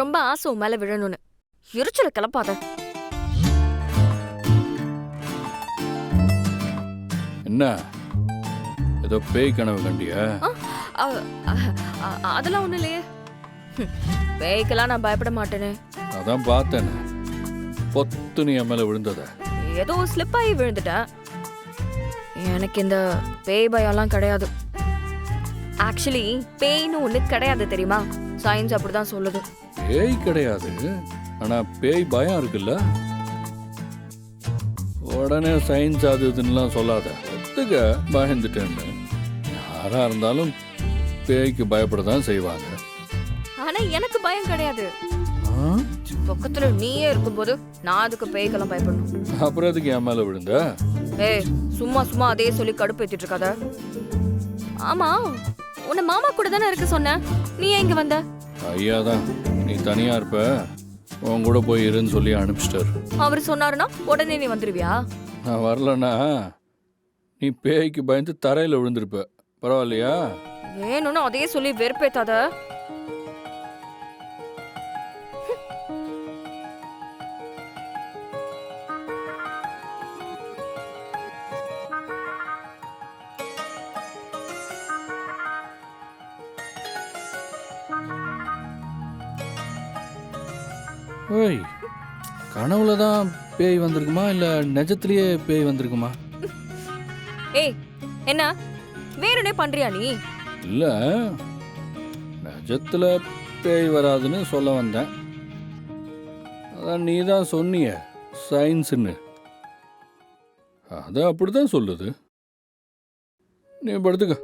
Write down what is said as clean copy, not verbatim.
ரொம்ப ஆசை உன் மேல விழணும்னு. எரிச்சல கிளப்பாத. என்ன ஏதோ பேய் கனவு கண்டியா? அதெல்லாம் ஒண்ணு இல்லையே. பேய்க்கெல்லாம் நான் பயப்பட மாட்டேனே. அதான் பார்த்தேனே, பொத்து நீ என் மேல விழுந்தத. ஏதோ ஸ்லிப் ஆகி விழுந்துட்டேன். எனக்கு இந்த பேய் பயம்லாம் கிடையாது. ஆக்சுவலி பேய்னு ஒண்ணு கிடையாது தெரியுமா? சயின்ஸ் அப்படிதான் சொல்லுது. பேய் கிடையாது, ஆனா பேய் பயம் இருக்குல்ல. உடனே சயின்ஸ் அது இதுன்னுலாம் சொல்லாத. ஒத்துக்க பயந்துட்டேன்னு. யாரா இருந்தாலும் பேய்க்கு பயப்படதான் செய்வாங்க. ஆனா எனக்கு பயம் கிடையாது. பக்கத்துல நீயே இருக்கும்போது நான் அதுக்கு பேய்க்கெல்லாம் பயப்படணும். அப்புறம் அதுக்கு என் மேல விழுந்த? ஏய், சும்மா சும்மா அதே சொல்லி கடுப்பேத்திட்டு இருக்காத. ஆமா, உன்னை மாமா கூட தானே இருக்க சொன்ன. நீ ஏன் இங்க வந்த? ஐயா தான் நீ தனியா இருப்ப, உன் கூட போய் இருன்னு சொல்லி அனுப்பிச்சிட்டாரு. அவர் சொன்னாருன்னா உடனே நீ வந்துருவியா? நான் வரலன்னா நீ பேய்க்கு பயந்து தரையில விழுந்திருப்ப. பரவாயில்லையா? வேணும்னு அதே சொல்லி வெறுப்பேத்தாத. ஓய், கனவுல தான் பேய் வந்திருக்குமா இல்ல நிஜத்திலேயே பேய் வந்திருக்குமா? ஏய், என்ன வேறனே பண்றியா நீ? இல்ல, நிஜத்துல பேய் வராதுன்னு சொல்ல வந்தேன். அதான் நீ தான் சொன்னிய சயின்ஸ்ன்னு, அது அப்படிதான் சொல்லுது. நீ படுத்துக்க.